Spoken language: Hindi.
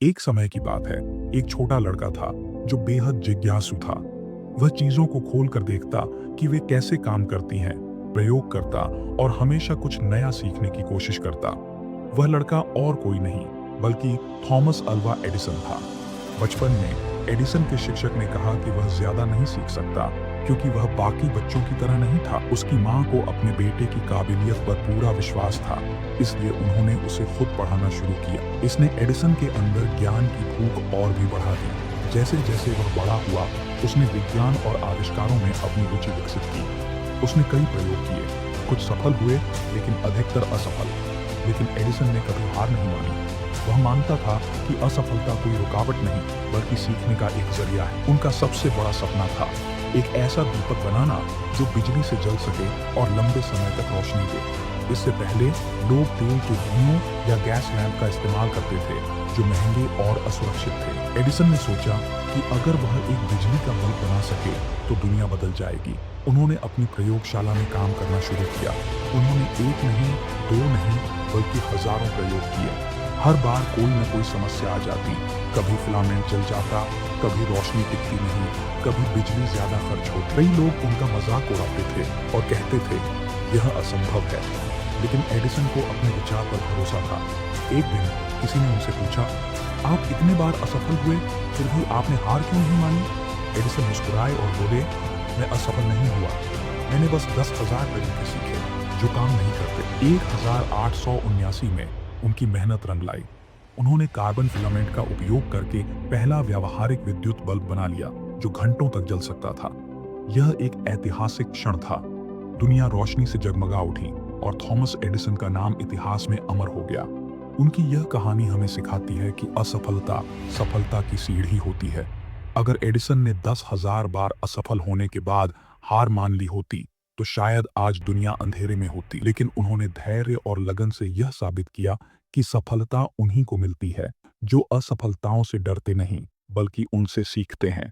एक समय की बात है। एक छोटा लड़का था जो बेहद जिज्ञासु था। वह चीजों को खोल कर देखता कि वे कैसे काम करती हैं, प्रयोग करता और हमेशा कुछ नया सीखने की कोशिश करता। वह लड़का और कोई नहीं बल्कि थॉमस अल्वा एडिसन था। बचपन में एडिसन के शिक्षक ने कहा कि वह ज्यादा नहीं सीख सकता क्योंकि वह बाकी बच्चों की तरह नहीं था। उसकी माँ को अपने बेटे की काबिलियत पर पूरा विश्वास था, इसलिए उन्होंने उसे खुद पढ़ाना शुरू किया। इसने एडिसन के अंदर ज्ञान की भूख और भी बढ़ा दी। जैसे जैसे वह बड़ा हुआ, उसने विज्ञान और आविष्कारों में अपनी रुचि विकसित की। उसने कई प्रयोग किए, कुछ सफल हुए लेकिन अधिकतर असफल। लेकिन एडिसन ने कभी हार नहीं मानी। वह मानता था कि असफलता कोई रुकावट नहीं बल्कि सीखने का एक जरिया है। उनका सबसे बड़ा सपना था एक ऐसा दीपक बनाना जो बिजली से जल सके और लंबे समय तक रोशनी दे। इससे पहले लोग तेल के दियों या गैस लैंप का इस्तेमाल करते थे जो महंगे और असुरक्षित थे। एडिसन ने सोचा कि अगर वह एक बिजली का बल्ब बना सके तो दुनिया बदल जाएगी। उन्होंने अपनी प्रयोगशाला में काम करना शुरू किया। उन्होंने एक नहीं, दो नहीं, बल्कि हजारों प्रयोग किए। हर बार कोई न कोई समस्या आ जाती। कभी फिलामेंट जल जाता, कभी रोशनी टिकती नहीं, कभी बिजली ज्यादा खर्च होती। कई लोग उनका मजाक उड़ाते थे और कहते थे यह असंभव है, लेकिन एडिसन को अपने विचार पर भरोसा था। एक दिन किसी ने उनसे पूछा, आप इतने बार असफल हुए फिर भी आपने हार क्यों नहीं मानी? एडिसन मुस्कुराए और बोले, मैं असफल नहीं हुआ, मैंने बस 10,000 तरीके सीखे जो काम नहीं करते। 1879 में उनकी मेहनत रंग लाई। उन्होंने कार्बन फिलामेंट का उपयोग करके पहला व्यावहारिक विद्युत बल्ब बना लिया जो घंटों तक जल सकता था। यह एक ऐतिहासिक क्षण था। दुनिया रोशनी से जगमगा उठी और थॉमस एडिसन का नाम इतिहास में अमर हो गया। उनकी यह कहानी हमें सिखाती है कि असफलता सफलता की सीढ़ी होती है। अगर एडिसन ने 10,000 बार असफल होने के बाद हार मान ली होती तो शायद आज दुनिया अंधेरे में होती। लेकिन उन्होंने धैर्य और लगन से यह साबित किया कि सफलता उन्हीं को मिलती है जो असफलताओं से डरते नहीं बल्कि उनसे सीखते हैं।